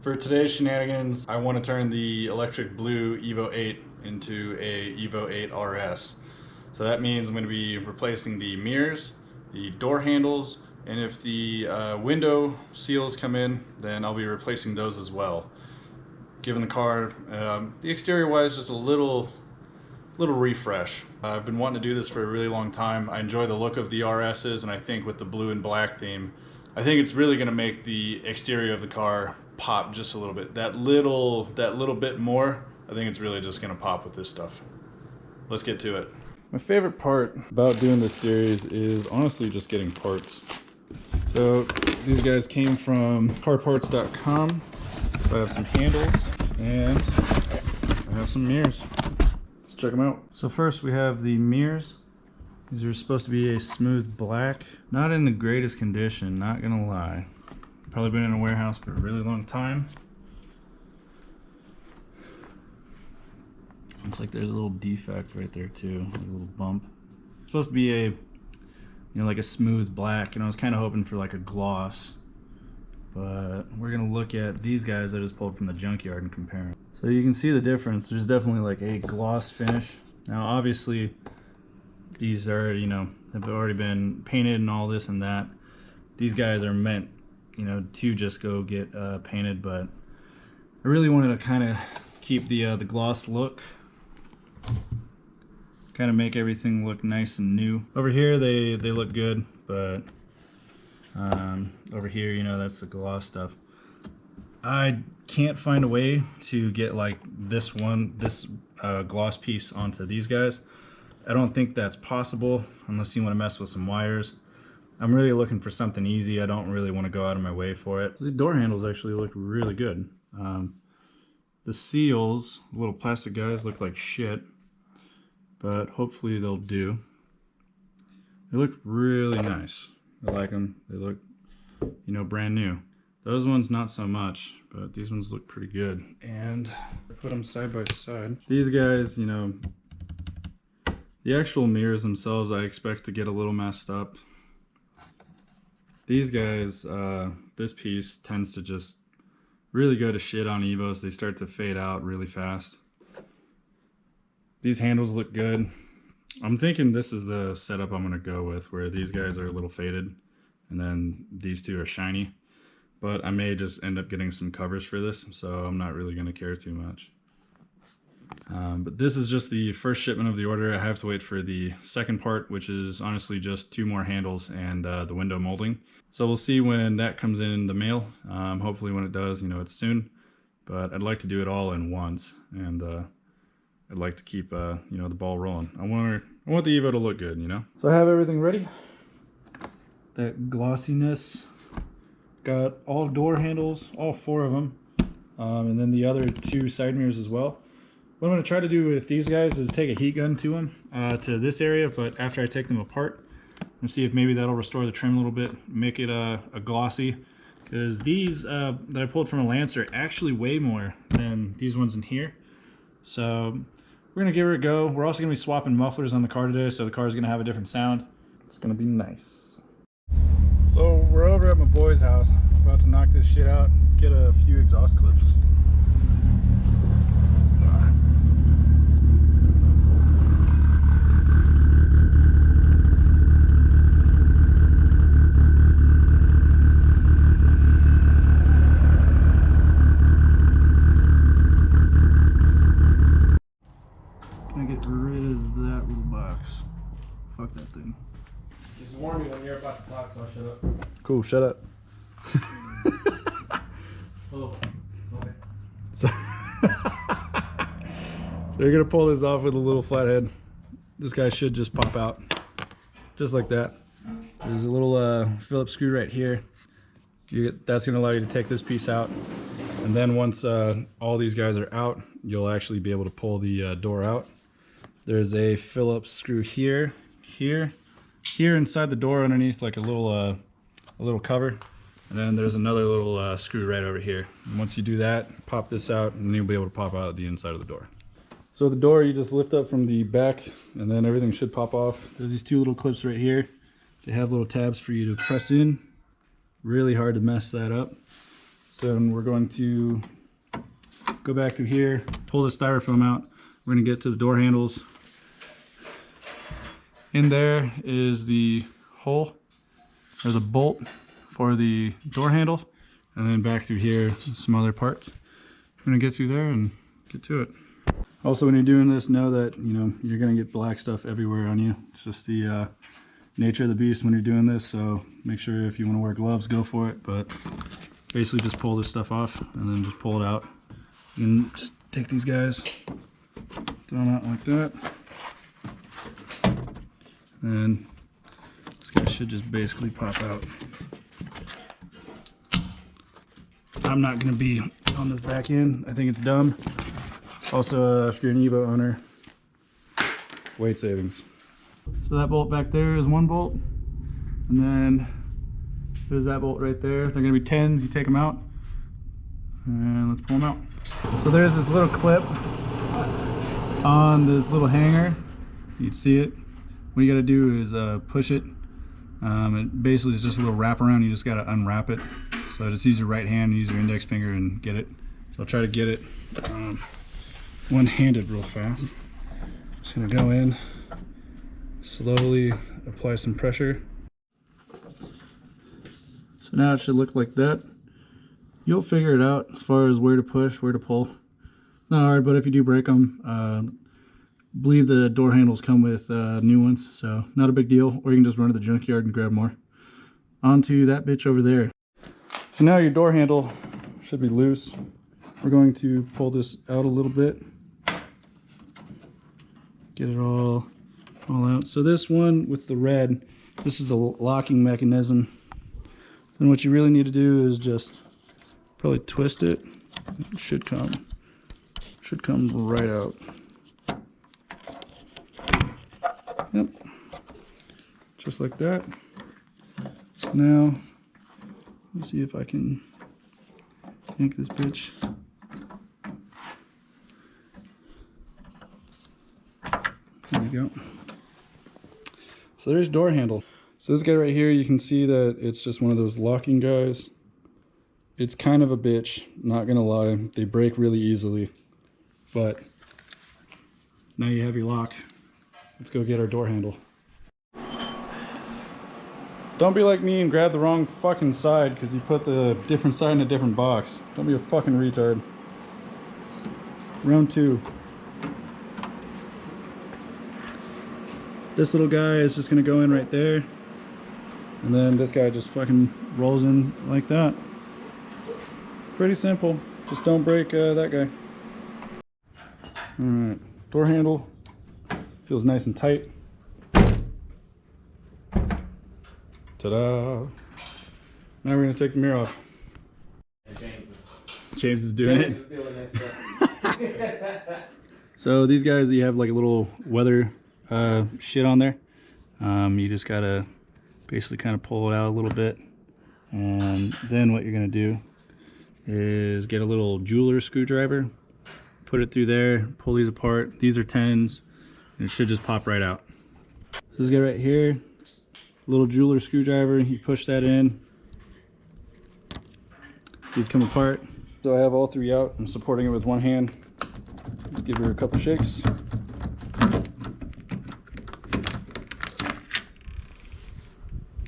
For today's shenanigans, I want to turn the electric blue Evo 8 into a Evo 8 RS. So that means I'm going to be replacing the mirrors, the door handles, and if the window seals come in, then I'll be replacing those as well. Giving the car, the exterior wise, just a little refresh. I've been wanting to do this for a really long time. I enjoy the look of the RSs, and I think with the blue and black theme, I think it's really going to make the exterior of the car pop just a little bit. That little bit more, I think it's really just going to pop with this stuff. Let's get to it. My favorite part about doing this series is honestly just getting parts. So these guys came from carparts.com. So I have some handles and I have some mirrors. Let's check them out. So first we have the mirrors. These are supposed to be a smooth black. Not in the greatest condition, not gonna lie. Probably been in a warehouse for a really long time. Looks like there's a little defect right there too, like a little bump. It's supposed to be a, like a smooth black, and I was kind of hoping for like a gloss. But we're gonna look at these guys I just pulled from the junkyard and compare them. So you can see the difference. There's definitely like a gloss finish. Now obviously these are, have already been painted and all this and that. These guys are meant, to just go get painted, but I really wanted to kind of keep the gloss look. Kind of make everything look nice and new. Over here they look good, but over here, that's the gloss stuff. I can't find a way to get like this gloss piece onto these guys. I don't think that's possible unless you want to mess with some wires. I'm really looking for something easy. I don't really want to go out of my way for it. These door handles actually look really good. The seals, little plastic guys, look like shit, but hopefully they'll do. They look really nice. I like them. They look, brand new. Those ones not so much, but these ones look pretty good. And put them side by side. These guys, the actual mirrors themselves I expect to get a little messed up. These guys, this piece tends to just really go to shit on Evos. They start to fade out really fast. These handles look good. I'm thinking this is the setup I'm going to go with, where these guys are a little faded and then these two are shiny. But I may just end up getting some covers for this, so I'm not really going to care too much. But this is just the first shipment of the order. I have to wait for the second part, which is honestly just 2 more handles and the window molding. So we'll see when that comes in the mail. Hopefully when it does, it's soon. But I'd like to do it all in once, and I'd like to keep the ball rolling. I want the Evo to look good, So I have everything ready. That glossiness. Got all door handles, all 4 of them, and then the other 2 side mirrors as well. What I'm going to try to do with these guys is take a heat gun to them, to this area, but after I take them apart, I'm going to see if maybe that'll restore the trim a little bit, make it a glossy, because these that I pulled from a Lancer actually weigh more than these ones in here. So we're going to give it a go. We're also going to be swapping mufflers on the car today, so the car is going to have a different sound. It's going to be nice. So we're over at my boy's house, about to knock this shit out. Let's get a few exhaust clips. Can I get rid of that little box? Fuck that thing. Just warn me when you're about to talk, so I'll shut up. Cool, shut up. Oh, okay. So you're gonna pull this off with a little flathead. This guy should just pop out, just like that. There's a little Phillips screw right here. That's gonna allow you to take this piece out, and then once all these guys are out, you'll actually be able to pull the door out. There's a Phillips screw here inside the door underneath, like a little cover, and then there's another little screw right over here. And once you do that, pop this out, and then you'll be able to pop out the inside of the door. So the door you just lift up from the back, and then everything should pop off. There's these 2 little clips right here. They have little tabs for you to press in. Really hard to mess that up. So we're going to go back through here, pull the styrofoam out. We're going to get to the door handles. In there is the hole, or the bolt for the door handle. And then back through here, some other parts. We're going to get through there and get to it. Also, when you're doing this, know that, you know, you're going to get black stuff everywhere on you. It's just the nature of the beast when you're doing this. So make sure if you want to wear gloves, go for it. But basically just pull this stuff off and then just pull it out. And just take these guys, throw them out like that. And this guy should just basically pop out. I'm not going to be on this back end. I think it's dumb. Also, if you're an Evo owner, weight savings. So that bolt back there is one bolt. And then there's that bolt right there. They're going to be 10s. You take them out. And let's pull them out. So there's this little clip on this little hanger. You can see it. What you got to do is push it. It basically is just a little wraparound. You just got to unwrap it. So just use your right hand, use your index finger, and get it. So I'll try to get it one-handed real fast. Just gonna go in, slowly apply some pressure. So now it should look like that. You'll figure it out as far as where to push, where to pull. It's not hard, but if you do break them, believe the door handles come with new ones, so not a big deal. Or you can just run to the junkyard and grab more. Onto that bitch over there. So now your door handle should be loose. We're going to pull this out a little bit. Get it all out. So this one with the red, this is the locking mechanism. Then what you really need to do is just probably twist it. It should come right out. Yep. Just like that. So now, let's see if I can yank this bitch. There we go. So there's door handle. So this guy right here, you can see that it's just one of those locking guys. It's kind of a bitch, not gonna lie. They break really easily, but now you have your lock. Let's go get our door handle. Don't be like me and grab the wrong fucking side because you put the different side in a different box. Don't be a fucking retard. Round 2. This little guy is just gonna go in right there. And then this guy just fucking rolls in like that. Pretty simple. Just don't break that guy. Alright, door handle. Feels nice and tight. Ta-da! Now we're gonna take the mirror off. James is doing it. So these guys, you have like a little weather shit on there. You just gotta basically kind of pull it out a little bit, and then what you're gonna do is get a little jeweler screwdriver, put it through there, pull these apart. These are 10s, and it should just pop right out. So this guy right here, little jeweler screwdriver, you push that in, these come apart. So I have all 3 out. I'm supporting it with one hand. Just give her a couple shakes.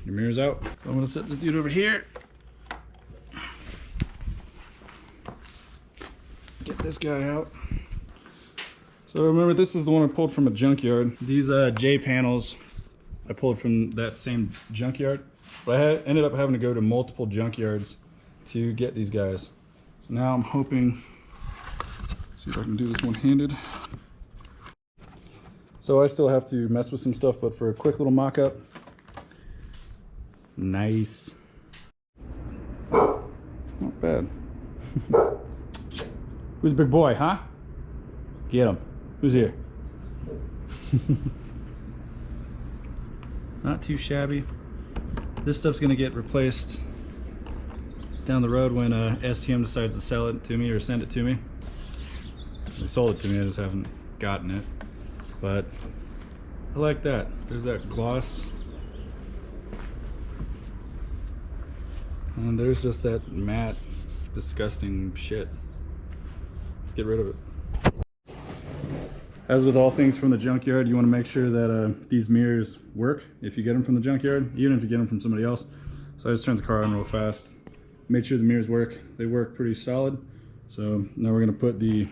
Your mirror's out. I'm gonna set this dude over here. Get this guy out. So remember, this is the one I pulled from a junkyard. These J panels I pulled from that same junkyard, but I ended up having to go to multiple junkyards to get these guys. So now I'm hoping, see if I can do this one-handed. So I still have to mess with some stuff, but for a quick little mock-up, nice. Not bad. Who's big boy, huh? Get him. Who's here? Not too shabby. This stuff's gonna get replaced down the road when STM decides to sell it to me or send it to me. They sold it to me, I just haven't gotten it. But I like that. There's that gloss. And there's just that matte disgusting shit. Let's get rid of it. As with all things from the junkyard, you want to make sure that these mirrors work if you get them from the junkyard, even if you get them from somebody else. So I just turned the car on real fast, made sure the mirrors work. They work pretty solid. So now we're going to put the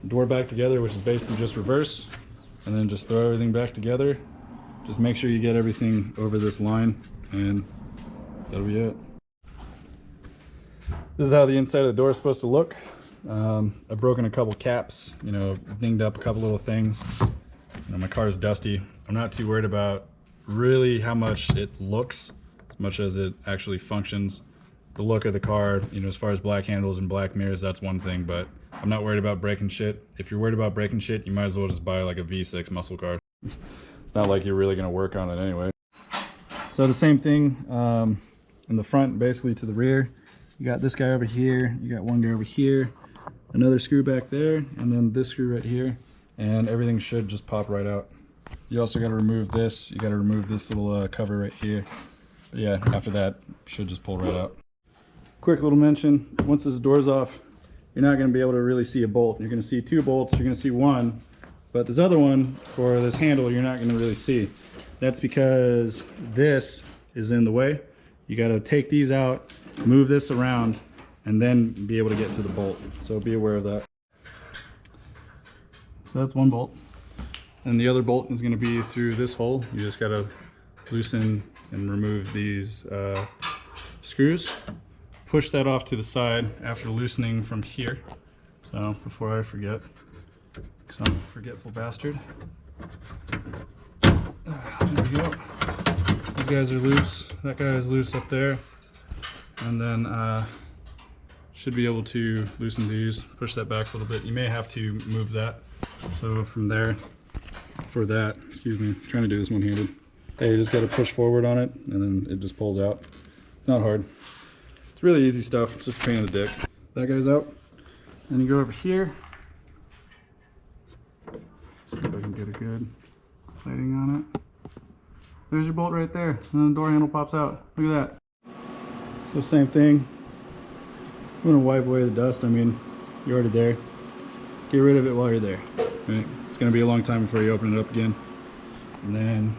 door back together, which is basically just reverse, and then just throw everything back together. Just make sure you get everything over this line, and that'll be it. This is how the inside of the door is supposed to look. I've broken a couple caps, you know, dinged up a couple little things. You know, my car is dusty. I'm not too worried about really how much it looks as much as it actually functions. The look of the car, you know, as far as black handles and black mirrors, that's one thing, but I'm not worried about breaking shit. If you're worried about breaking shit, you might as well just buy like a V6 muscle car. It's not like you're really going to work on it anyway. So the same thing in the front, basically to the rear. You got this guy over here, you got one guy over here, another screw back there, and then this screw right here, and everything should just pop right out. You also got to remove this. You got to remove this little cover right here. But yeah, after that, should just pull right out. Quick little mention, once this door's off, you're not going to be able to really see a bolt. You're going to see two bolts, you're going to see one, but this other one for this handle you're not going to really see. That's because this is in the way. You got to take these out, move this around, and then be able to get to the bolt. So be aware of that. So that's one bolt. And the other bolt is going to be through this hole. You just got to loosen and remove these screws. Push that off to the side after loosening from here. So before I forget, because I'm a forgetful bastard. There we go. These guys are loose. That guy is loose up there. And then should be able to loosen these, push that back a little bit. You may have to move that. So from there, for that, excuse me, I'm trying to do this one-handed. Hey, you just got to push forward on it, and then it just pulls out. Not hard. It's really easy stuff. It's just a pain in the dick. That guy's out. Then you go over here. See if I can get a good lighting on it. There's your bolt right there, and then the door handle pops out. Look at that. So same thing. I'm gonna wipe away the dust. I mean, you're already there. Get rid of it while you're there. Right? It's gonna be a long time before you open it up again. And then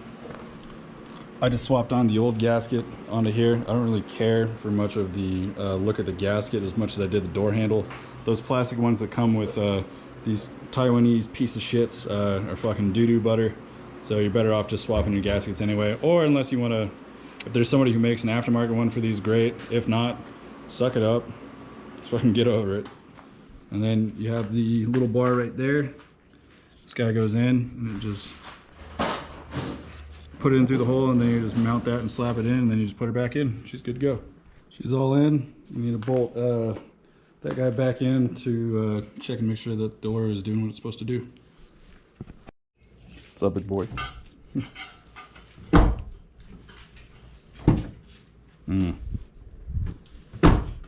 I just swapped on the old gasket onto here. I don't really care for much of the look of the gasket as much as I did the door handle. Those plastic ones that come with these Taiwanese piece of shits are fucking doo-doo butter. So you're better off just swapping your gaskets anyway. Or unless you want to, if there's somebody who makes an aftermarket one for these, great. If not, suck it up. Just fucking get over it. And then you have the little bar right there. This guy goes in and it just put it in through the hole, and then you just mount that and slap it in, and then you just put her back in. She's good to go. She's all in. You need to bolt that guy back in to check and make sure that the door is doing what it's supposed to do. What's up, big boy?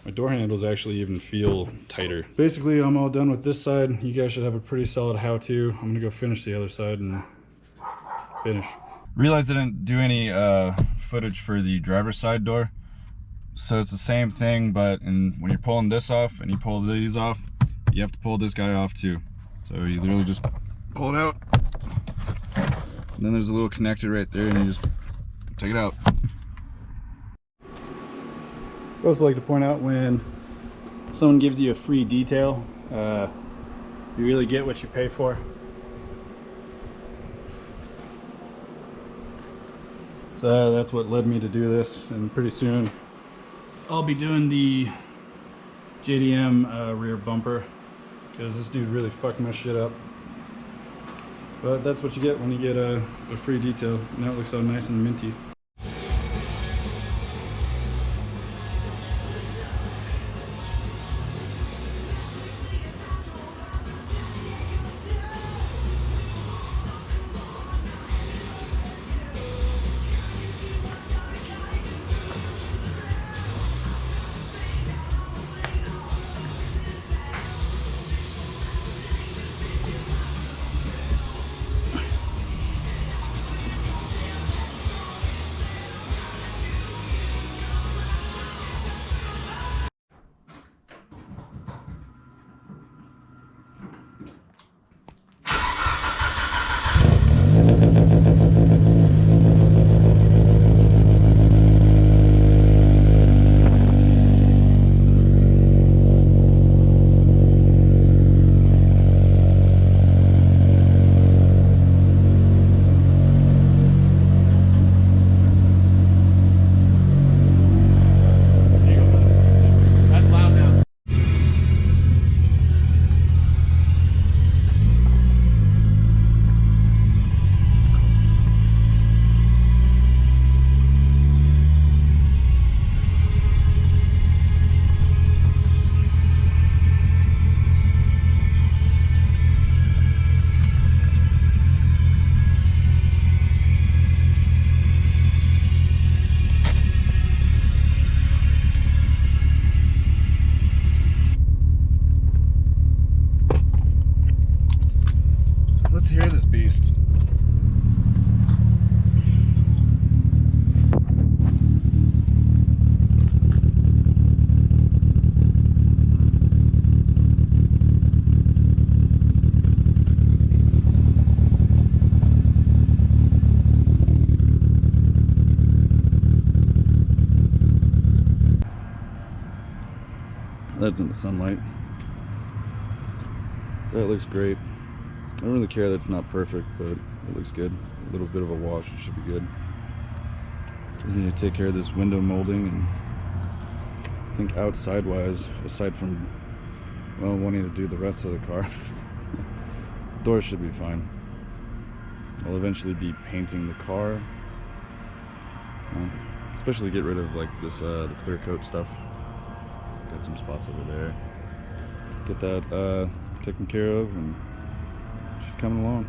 My door handles actually even feel tighter. Basically, I'm all done with this side. You guys should have a pretty solid how-to. I'm gonna go finish the other side and finish. Realized I didn't do any footage for the driver's side door. So it's the same thing, but when you're pulling this off and you pull these off, you have to pull this guy off too. So you literally just pull it out. And then there's a little connector right there, and you just take it out. I also like to point out, when someone gives you a free detail, you really get what you pay for. So that's what led me to do this, and pretty soon I'll be doing the JDM rear bumper, because this dude really fucked my shit up. But that's what you get when you get a free detail. Now it looks all nice and minty. heads in the sunlight. That looks great. I don't really care that it's not perfect, but it looks good. A little bit of a wash, it should be good. Just need to take care of this window molding, and I think outside wise, aside from, well, wanting to do the rest of the car, doors should be fine. I'll eventually be painting the car, especially get rid of like this the clear coat stuff. Got some spots over there. Get that taken care of, and she's coming along.